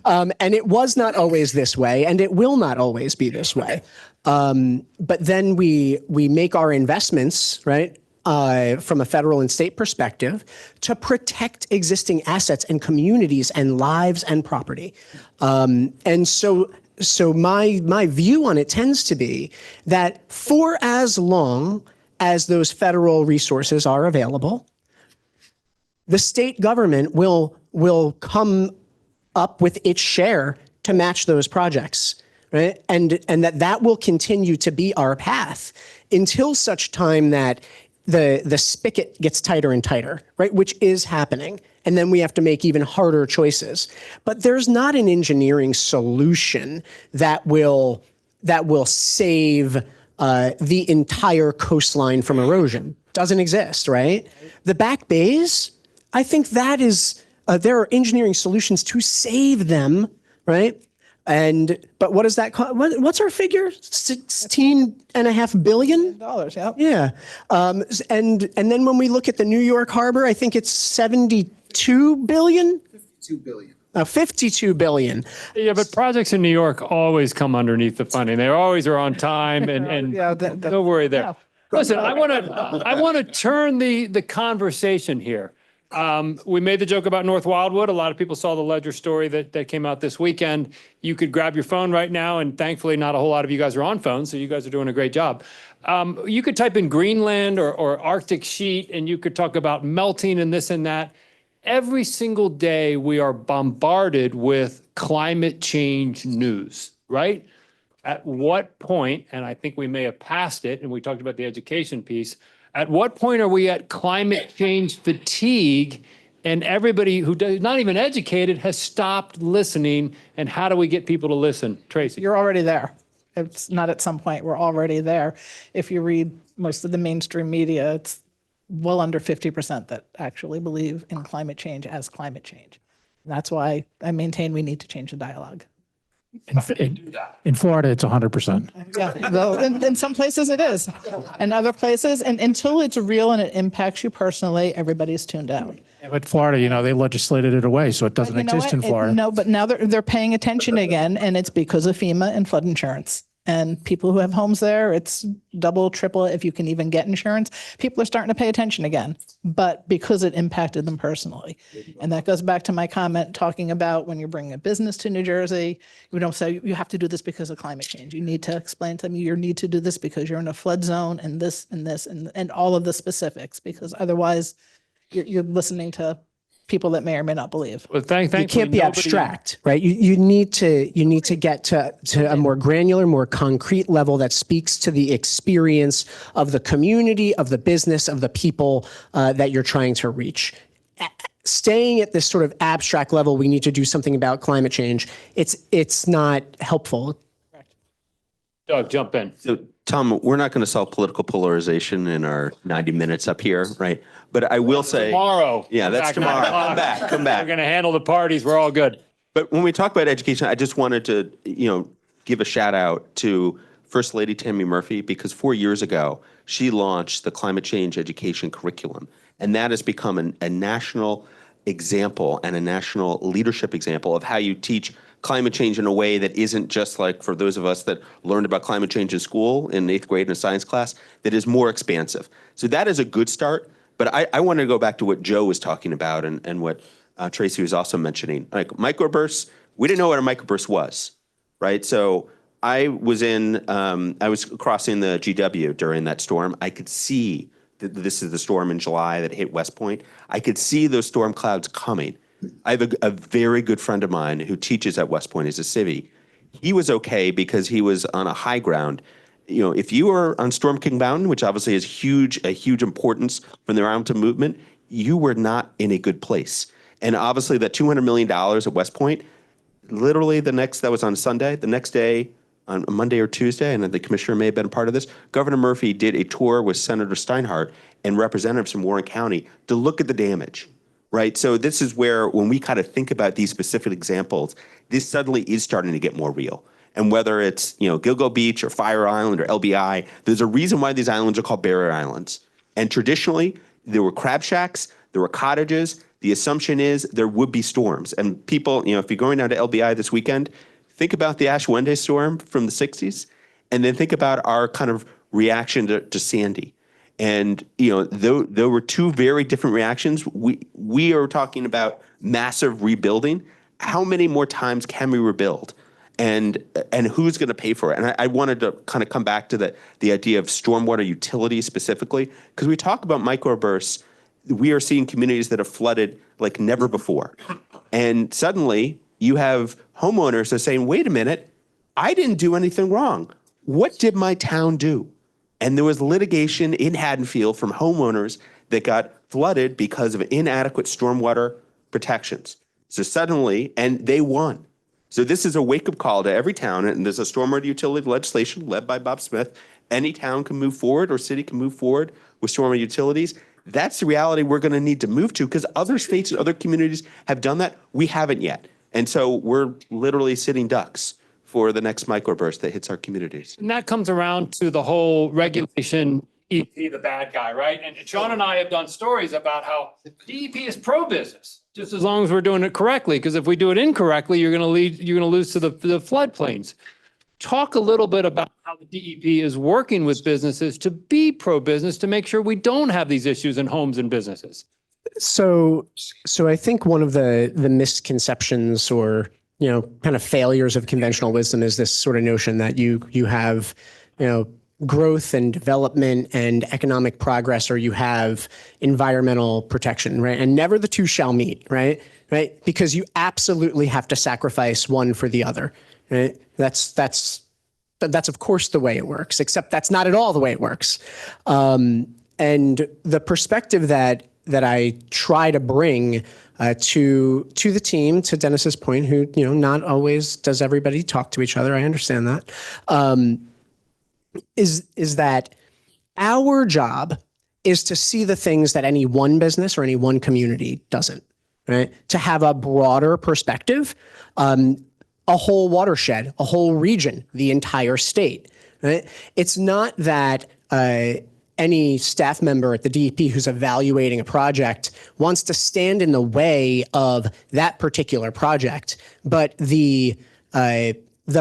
and it was not always this way, and it will not always be this way. But then we make our investments, right? From a federal and state perspective, to protect existing assets and communities and lives and property. And so my view on it tends to be that for as long as those federal resources are available, the state government will come up with its share to match those projects, right? And that will continue to be our path until such time that the spigot gets tighter and tighter, right? Which is happening. And then we have to make even harder choices. But there's not an engineering solution that will save the entire coastline from erosion. Doesn't exist, right? The back bays, I think that is, there are engineering solutions to save them, right? But what does that cost? What's our figure? $16.5 billion? Yeah. Yeah. And then when we look at the New York Harbor, I think it's 72 billion? 2 billion. 52 billion. Yeah, but projects in New York always come underneath the funding. They always are on time, and Yeah, don't worry there. yeah. Listen, I want to turn the conversation here. We made the joke about North Wildwood. A lot of people saw the Ledger story that came out this weekend. You could grab your phone right now, and thankfully not a whole lot of you guys are on phones, so you guys are doing a great job. You could type in Greenland or Arctic sheet, and you could talk about melting and this and that. Every single day we are bombarded with climate change news, right? At what point, and I think we may have passed it, and we talked about the education piece, at what point are we at climate change fatigue And everybody who does not even educated has stopped listening. And how do we get people to listen? Tracy? You're already there. It's not at some point, we're already there. If you read most of the mainstream media, it's well under 50% that actually believe in climate change as climate change. And that's why I maintain we need to change the dialogue. In Florida, it's 100%. Yeah, though, in some places it is. In other places, and until it's real and it impacts you personally, everybody's tuned out. But Florida, they legislated it away, so it doesn't You know exist what? in Florida. No, but now they're paying attention again, and it's because of FEMA and flood insurance. And people who have homes there, it's double, triple, if you can even get insurance. People are starting to pay attention again, but because it impacted them personally. And that goes back to my comment talking about when you're bringing a business to New Jersey, you don't say you have to do this because of climate change. You need to explain to them you need to do this because you're in a flood zone and this and this and all of the specifics, because otherwise you're listening to people that may or may not believe. Well, You thankfully, can't be nobody- abstract, right? You need to get to a more granular, more concrete level that speaks to the experience of the community, of the business, of the people that you're trying to reach. Staying at this sort of abstract level, we need to do something about climate change. It's not helpful. Doug, jump in. So, Tom, we're not going to solve political polarization in our 90 minutes up here, right? But I will say. Tomorrow. Yeah, that's Back tomorrow. 9 o'clock. Come back, come back. We're going to handle the parties. We're all good. But when we talk about education, I just wanted to, give a shout out to First Lady Tammy Murphy, because 4 years ago, she launched the climate change education curriculum. And that has become a national example and a national leadership example of how you teach climate change in a way that isn't just like for those of us that learned about climate change in school in 8th grade in a science class, that is more expansive. So that is a good start. But I want to go back to what Joe was talking about and what Tracy was also mentioning. Like microbursts, we didn't know what a microburst was, right? So I was crossing the GW during that storm. I could see that this is the storm in July that hit West Point. I could see those storm clouds coming. I have a very good friend of mine who teaches at West Point. He's a civvy. He was okay because he was on a high ground. If you are on Storm King Mountain, which obviously is a huge importance from the Arlington movement, you were not in a good place. And obviously that $200 million at West Point, literally that was on Sunday, the next day, on Monday or Tuesday, and the commissioner may have been a part of this, Governor Murphy did a tour with Senator Steinhardt and representatives from Warren County to look at the damage, right? So this is where, when we kind of think about these specific examples, this suddenly is starting to get more real. And whether it's, Gilgo Beach or Fire Island or LBI, there's a reason why these islands are called barrier islands. And traditionally, there were crab shacks, there were cottages. The assumption is there would be storms. And people, if you're going down to LBI this weekend, think about the Ash Wednesday storm from the 60s, and then think about our kind of reaction to Sandy. And, there were two very different reactions. We are talking about massive rebuilding. How many more times can we rebuild? And who's going to pay for it? And I wanted to kind of come back to the idea of stormwater utilities specifically, because we talk about microbursts. We are seeing communities that have flooded like never before. And suddenly you have homeowners that are saying, wait a minute, I didn't do anything wrong. What did my town do? And there was litigation in Haddonfield from homeowners that got flooded because of inadequate stormwater protections. So suddenly, and they won. So this is a wake-up call to every town, and there's a stormwater utility legislation led by Bob Smith. Any town can move forward or city can move forward with stormwater utilities. That's the reality we're going to need to move to, because other states and other communities have done that. We haven't yet. And so we're literally sitting ducks for the next microburst that hits our communities. And that comes around to the whole regulation, DEP, the bad guy, right? And Shawn and I have done stories about how DEP is pro-business, just as long as we're doing it correctly. Because if we do it incorrectly, you're going to lose to the floodplains. Talk a little bit about how the DEP is working with businesses to be pro-business, to make sure we don't have these issues in homes and businesses. So I think one of the misconceptions or, kind of failures of conventional wisdom is this sort of notion that you have, growth and development and economic progress, or you have environmental protection, right? And never the two shall meet, right? Right? Because you absolutely have to sacrifice one for the other, right? That's of course the way it works, except that's not at all the way it works. And the perspective that I try to bring to the team, to Dennis's point, who, not always does everybody talk to each other. I understand that. Is that our job is to see the things that any one business or any one community doesn't, right? To have a broader perspective, a whole watershed, a whole region, the entire state, right? It's not that any staff member at the DEP who's evaluating a project wants to stand in the way of that particular project, but the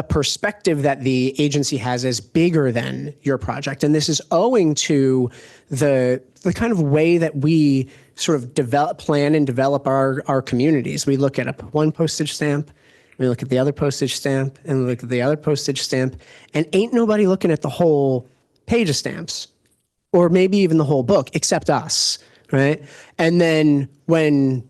perspective that the agency has is bigger than your project. And this is owing to the kind of way that we sort of plan and develop our communities. We look at one postage stamp, we look at the other postage stamp, and we look at the other postage stamp, and ain't nobody looking at the whole page of stamps, or maybe even the whole book, except us, right? And then when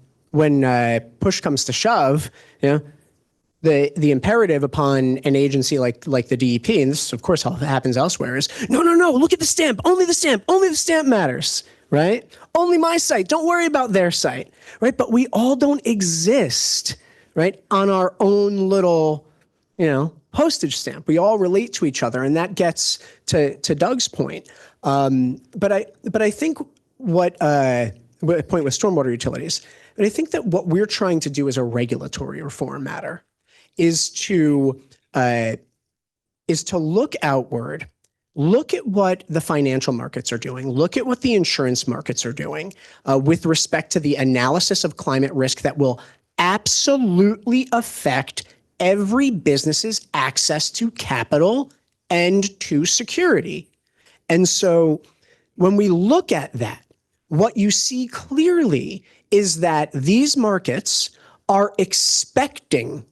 push comes to shove, the imperative upon an agency like the DEP, and this of course happens elsewhere, is no, look at the stamp, only the stamp matters, right? Only my site, don't worry about their site, right? But we all don't exist, right, on our own little, postage stamp. We all relate to each other, and that gets to Doug's point. But I think what point with stormwater utilities, but I think that what we're trying to do as a regulatory reform matter is to look outward, look at what the financial markets are doing, look at what the insurance markets are doing with respect to the analysis of climate risk that will absolutely affect every business's access to capital and to security. And so when we look at that, what you see clearly is that these markets are expecting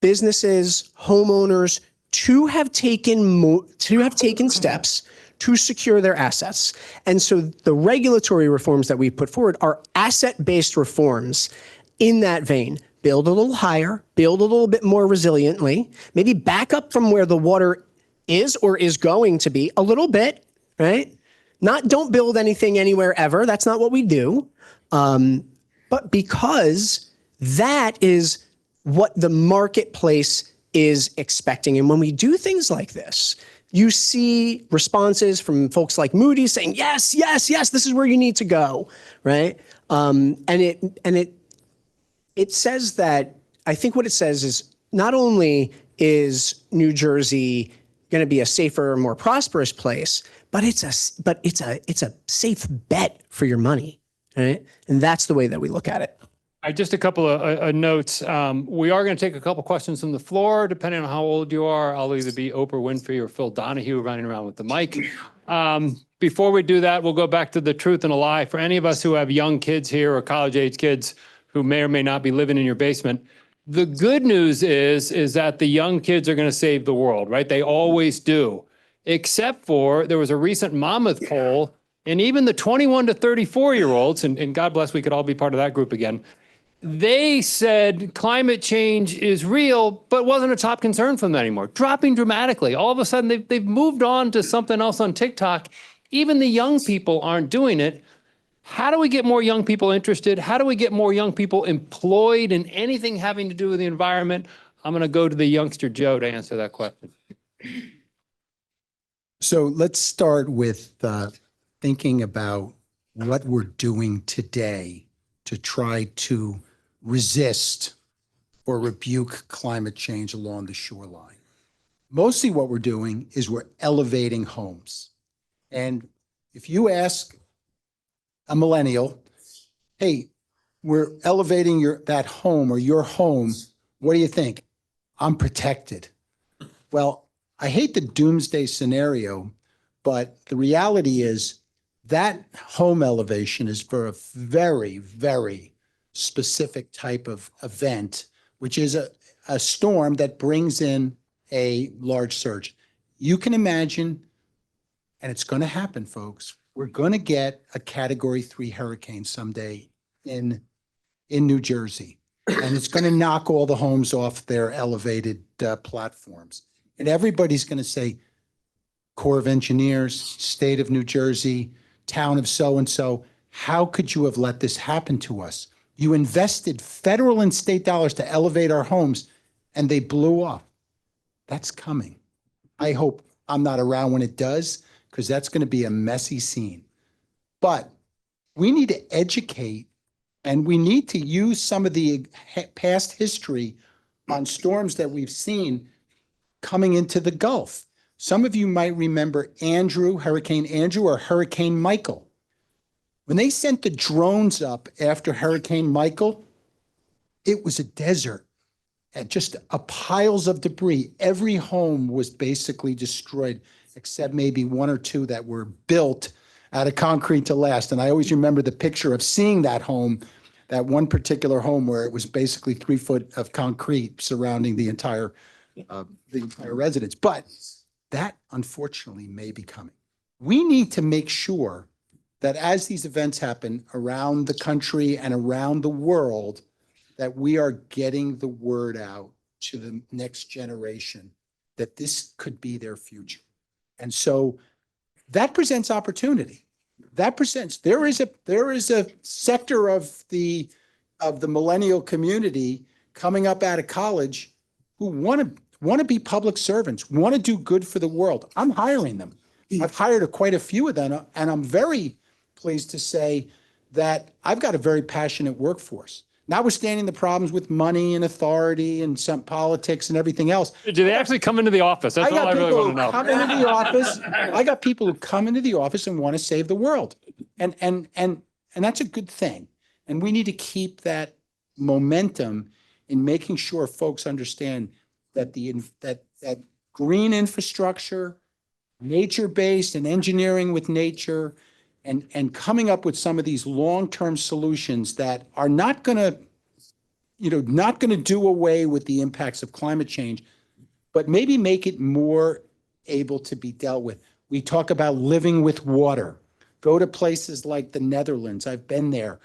businesses, homeowners to have taken steps to secure their assets. And so the regulatory reforms that we put forward are asset-based reforms in that vein. Build a little higher, build a little bit more resiliently, maybe back up from where the water is or is going to be a little bit, right? Don't build anything anywhere ever. That's not what we do. But because that is what the marketplace is expecting. And when we do things like this, you see responses from folks like Moody's saying, yes, this is where you need to go, right? It says that, I think what it says is not only is New Jersey going to be a safer, more prosperous place, but it's a safe bet for your money, right? And that's the way that we look at it. Just a couple of notes. We are going to take a couple questions from the floor, depending on how old you are. I'll either be Oprah Winfrey or Phil Donahue running around with the mic. Before we do that, we'll go back to the truth and a lie. For any of us who have young kids here or college-age kids who may or may not be living in your basement, the good news is that the young kids are going to save the world, right? They always do, except for there was a recent Monmouth poll, and even the 21 to 34-year-olds, and God bless, we could all be part of that group again, they said climate change is real, but wasn't a top concern for them anymore, dropping dramatically. All of a sudden, they've moved on to something else on TikTok. Even the young people aren't doing it. How do we get more young people interested? How do we get more young people employed in anything having to do with the environment? I'm going to go to the youngster Joe to answer that question. So let's start with thinking about what we're doing today to try to resist or rebuke climate change along the shoreline. Mostly what we're doing is we're elevating homes. And if you ask a millennial, hey, we're elevating that home or your home, what do you think? I'm protected. Well, I hate the doomsday scenario, but the reality is that home elevation is for a very, very specific type of event, which is a storm that brings in a large surge. You can imagine, and it's going to happen, folks, we're going to get a Category 3 hurricane someday in New Jersey, and it's going to knock all the homes off their elevated platforms. And everybody's going to say, Corps of Engineers, State of New Jersey, town of so-and-so, how could you have let this happen to us? You invested federal and state dollars to elevate our homes, and they blew up. That's coming. I hope I'm not around when it does, because that's going to be a messy scene. But we need to educate, and we need to use some of the past history on storms that we've seen coming into the Gulf. Some of you might remember Hurricane Andrew or Hurricane Michael. When they sent the drones up after Hurricane Michael, it was a desert and just piles of debris. Every home was basically destroyed, except maybe one or two that were built out of concrete to last. And I always remember the picture of seeing that home, that one particular home where it was basically 3 foot of concrete surrounding the entire residence. But that unfortunately may be coming. We need to make sure that as these events happen around the country and around the world, that we are getting the word out to the next generation that this could be their future. And so that presents opportunity. There is a sector of the millennial community coming up out of college who want to be public servants, want to do good for the world. I'm hiring them. I've hired quite a few of them, and I'm very pleased to say that I've got a very passionate workforce. Notwithstanding the problems with money and authority and some politics and everything else. Do they actually come into the office? That's all I really want to know. I got people who come into the office and want to save the world. And that's a good thing. And we need to keep that momentum in making sure folks understand that that green infrastructure, nature-based and engineering with nature, and coming up with some of these long-term solutions that are not going to do away with the impacts of climate change, but maybe make it more able to be dealt with. We talk about living with water. Go to places like the Netherlands. I've been there.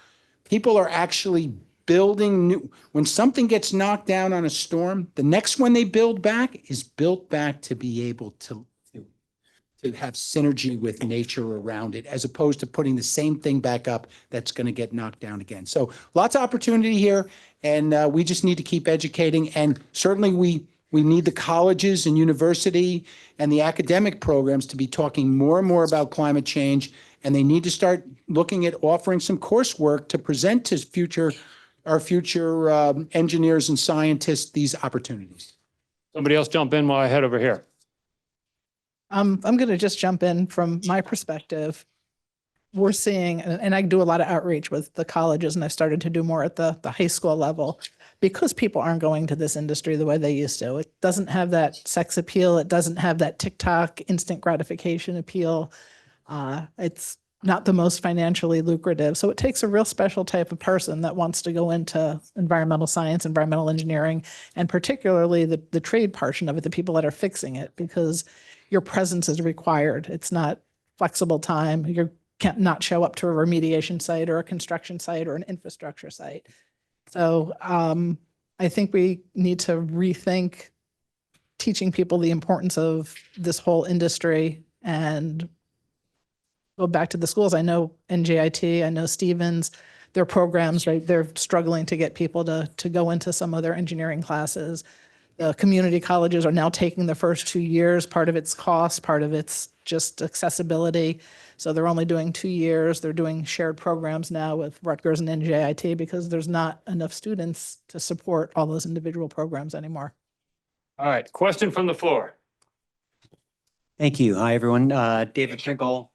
People are actually building new. When something gets knocked down on a storm, the next one they build back is built back to be able to have synergy with nature around it, as opposed to putting the same thing back up that's going to get knocked down again. So lots of opportunity here, and we just need to keep educating. And certainly we need the colleges and university and the academic programs to be talking more and more about climate change, and they need to start looking at offering some coursework to present to our future engineers and scientists these opportunities. Somebody else jump in while I head over here. I'm going to just jump in from my perspective. We're seeing, and I do a lot of outreach with the colleges, and I've started to do more at the high school level, because people aren't going to this industry the way they used to. It doesn't have that sex appeal. It doesn't have that TikTok instant gratification appeal. It's not the most financially lucrative. So it takes a real special type of person that wants to go into environmental science, environmental engineering, and particularly the trade portion of it, the people that are fixing it, because your presence is required. It's not flexible time. You can't not show up to a remediation site or a construction site or an infrastructure site. So I think we need to rethink teaching people the importance of this whole industry and go back to the schools. I know NJIT, I know Stevens, their programs, right? They're struggling to get people to go into some of their engineering classes. The community colleges are now taking the first 2 years. Part of it's cost, part of it's just accessibility. So they're only doing 2 years. They're doing shared programs now with Rutgers and NJIT because there's not enough students to support all those individual programs anymore. All right, question from the floor. Thank you. Hi, everyone. David Pickle,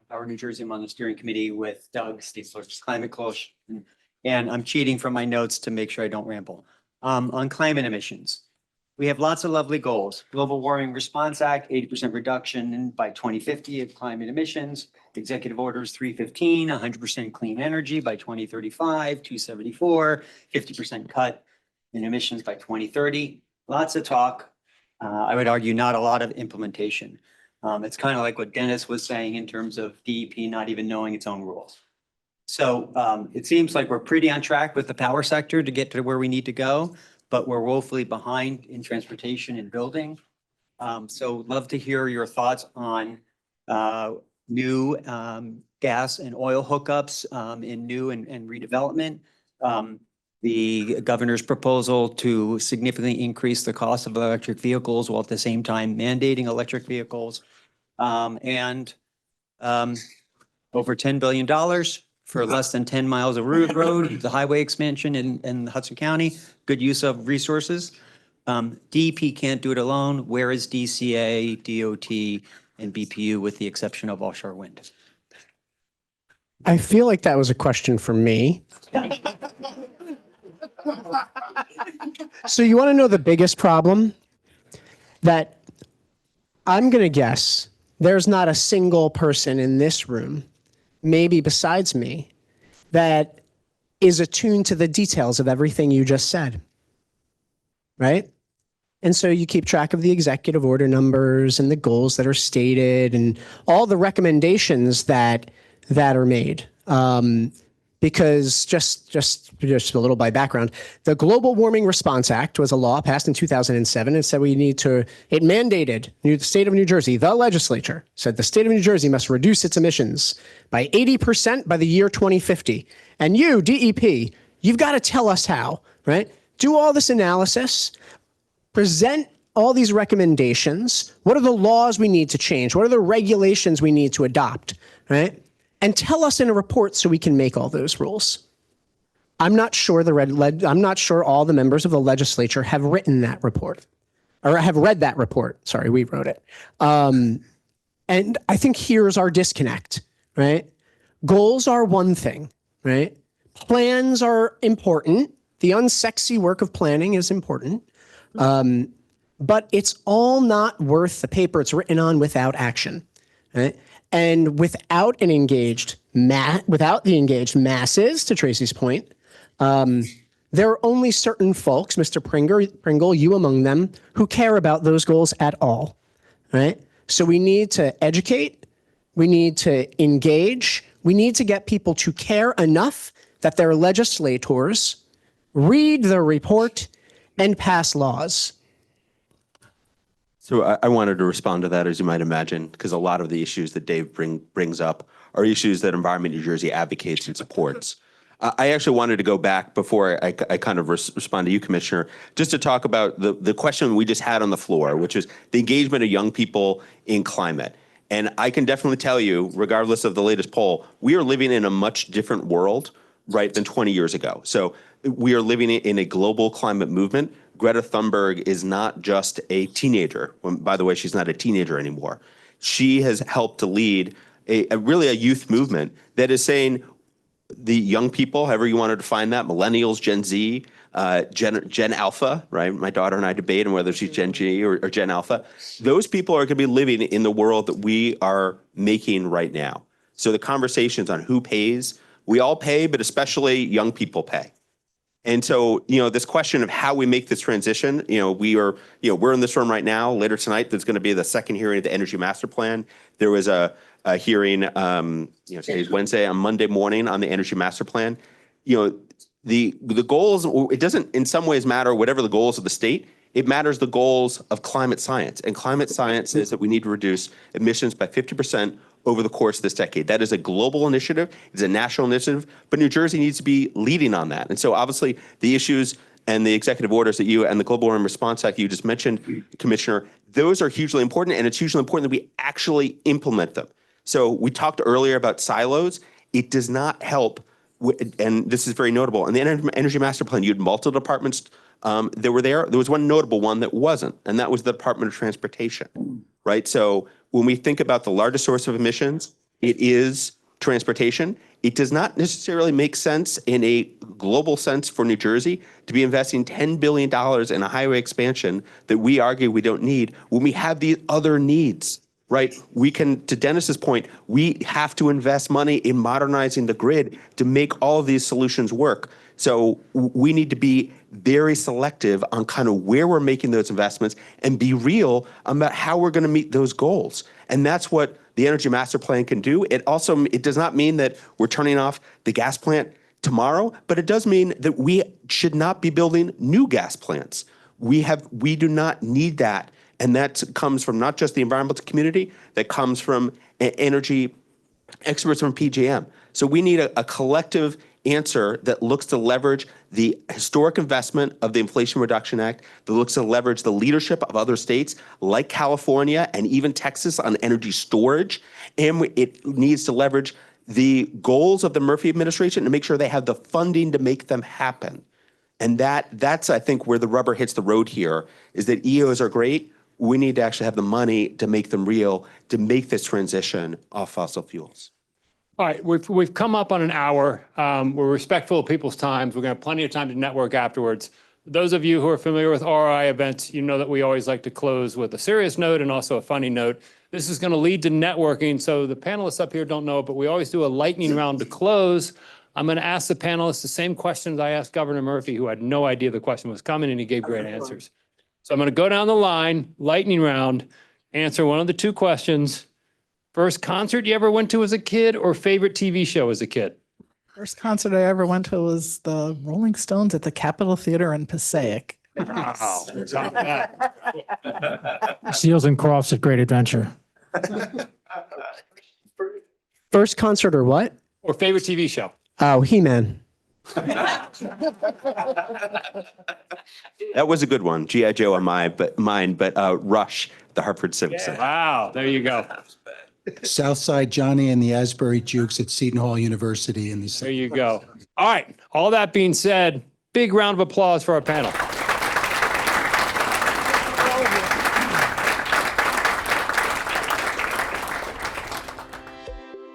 Power New Jersey. I'm on the steering committee with Doug, state's largest climate coalition. And I'm cheating from my notes to make sure I don't ramble. On climate emissions, we have lots of lovely goals. Global Warming Response Act, 80% reduction by 2050 of climate emissions. Executive Orders 315, 100% clean energy by 2035, 274, 50% cut in emissions by 2030. Lots of talk. I would argue not a lot of implementation. It's kind of like what Dennis was saying in terms of DEP not even knowing its own rules. So it seems like we're pretty on track with the power sector to get to where we need to go, but we're woefully behind in transportation and building. So love to hear your thoughts on new gas and oil hookups in new and redevelopment. The governor's proposal to significantly increase the cost of electric vehicles while at the same time mandating electric vehicles. And over $10 billion for less than 10 miles of road, the highway expansion in Hudson County, good use of resources. DEP can't do it alone. Where is DCA, DOT, and BPU with the exception of offshore wind? I feel like that was a question for me. So you want to know the biggest problem? That I'm going to guess there's not a single person in this room, maybe besides me, that is attuned to the details of everything you just said. Right? And so you keep track of the executive order numbers and the goals that are stated and all the recommendations that are made. Because just a little by background, the Global Warming Response Act was a law passed in 2007. It said it mandated the state of New Jersey, the legislature said the state of New Jersey must reduce its emissions by 80% by the year 2050. And you, DEP, you've got to tell us how, right? Do all this analysis, present all these recommendations. What are the laws we need to change? What are the regulations we need to adopt, right? And tell us in a report so we can make all those rules. I'm not sure I'm not sure all the members of the legislature have written that report or have read that report. Sorry, we wrote it. And I think here's our disconnect, right? Goals are one thing, right? Plans are important. The unsexy work of planning is important. But it's all not worth the paper it's written on without action, right? And without the engaged masses, to Tracy's point, there are only certain folks, Mr. Pringle, you among them, who care about those goals at all, right? So we need to educate, we need to engage, we need to get people to care enough that their legislators read the report and pass laws. So I wanted to respond to that, as you might imagine, because a lot of the issues that Dave brings up are issues that Environment New Jersey advocates and supports. I actually wanted to go back before I kind of respond to you, Commissioner, just to talk about the question we just had on the floor, which is the engagement of young people in climate. And I can definitely tell you, regardless of the latest poll, we are living in a much different world, right, than 20 years ago. So we are living in a global climate movement. Greta Thunberg is not just a teenager. By the way, she's not a teenager anymore. She has helped to lead really a youth movement that is saying the young people, however you want to define that, millennials, Gen Z, Gen Alpha, right? My daughter and I debate on whether she's Gen G or Gen Alpha. Those people are going to be living in the world that we are making right now. So the conversations on who pays, we all pay, but especially young people pay. And so, this question of how we make this transition, we're in this room right now. Later tonight, there's going to be the second hearing of the Energy Master Plan. There was a hearing, today's Wednesday, on Monday morning on the Energy Master Plan. The goals, it doesn't in some ways matter whatever the goals of the state. It matters the goals of climate science. And climate science says that we need to reduce emissions by 50% over the course of this decade. That is a global initiative. It's a national initiative, but New Jersey needs to be leading on that. And so obviously the issues and the executive orders that you and the Global Warming Response Act you just mentioned, Commissioner, those are hugely important, and it's hugely important that we actually implement them. So we talked earlier about silos. It does not help, and this is very notable. In the Energy Master Plan, you had multiple departments that were there. There was one notable one that wasn't, and that was the Department of Transportation, right? So when we think about the largest source of emissions, it is transportation. It does not necessarily make sense in a global sense for New Jersey to be investing $10 billion in a highway expansion that we argue we don't need when we have these other needs, right? We can, to Dennis's point, we have to invest money in modernizing the grid to make all of these solutions work. So we need to be very selective on kind of where we're making those investments and be real about how we're going to meet those goals. And that's what the Energy Master Plan can do. It does not mean that we're turning off the gas plant tomorrow, but it does mean that we should not be building new gas plants. We do not need that. And that comes from not just the environmental community, that comes from energy experts from PJM. So we need a collective answer that looks to leverage the historic investment of the Inflation Reduction Act, that looks to leverage the leadership of other states like California and even Texas on energy storage. And it needs to leverage the goals of the Murphy administration to make sure they have the funding to make them happen. And that's, I think, where the rubber hits the road here, is that EOs are great. We need to actually have the money to make them real, to make this transition off fossil fuels. All right, we've come up on an hour. We're respectful of people's times. We're going to have plenty of time to network afterwards. Those of you who are familiar with ROI events, you know that we always like to close with a serious note and also a funny note. This is going to lead to networking. So the panelists up here don't know, but we always do a lightning round to close. I'm going to ask the panelists the same questions I asked Governor Murphy, who had no idea the question was coming, and he gave great answers. So I'm going to go down the line, lightning round, answer one of the two questions. First concert you ever went to as a kid, or favorite TV show as a kid? First concert I ever went to was the Rolling Stones at the Capitol Theater in Passaic. Wow. Seals and Crofts at Great Adventure. First concert or what? Or favorite TV show? Oh, He-Man. That was a good one. G.I. Joe on mine, but Rush, the Hartford Simpson. Wow, there you go. Southside Johnny and the Asbury Jukes at Seton Hall University in the. There you go. All right, all that being said, big round of applause for our panel.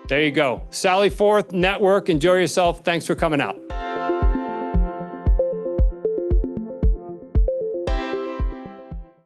There you go. Sally forth, network, enjoy yourself. Thanks for coming out.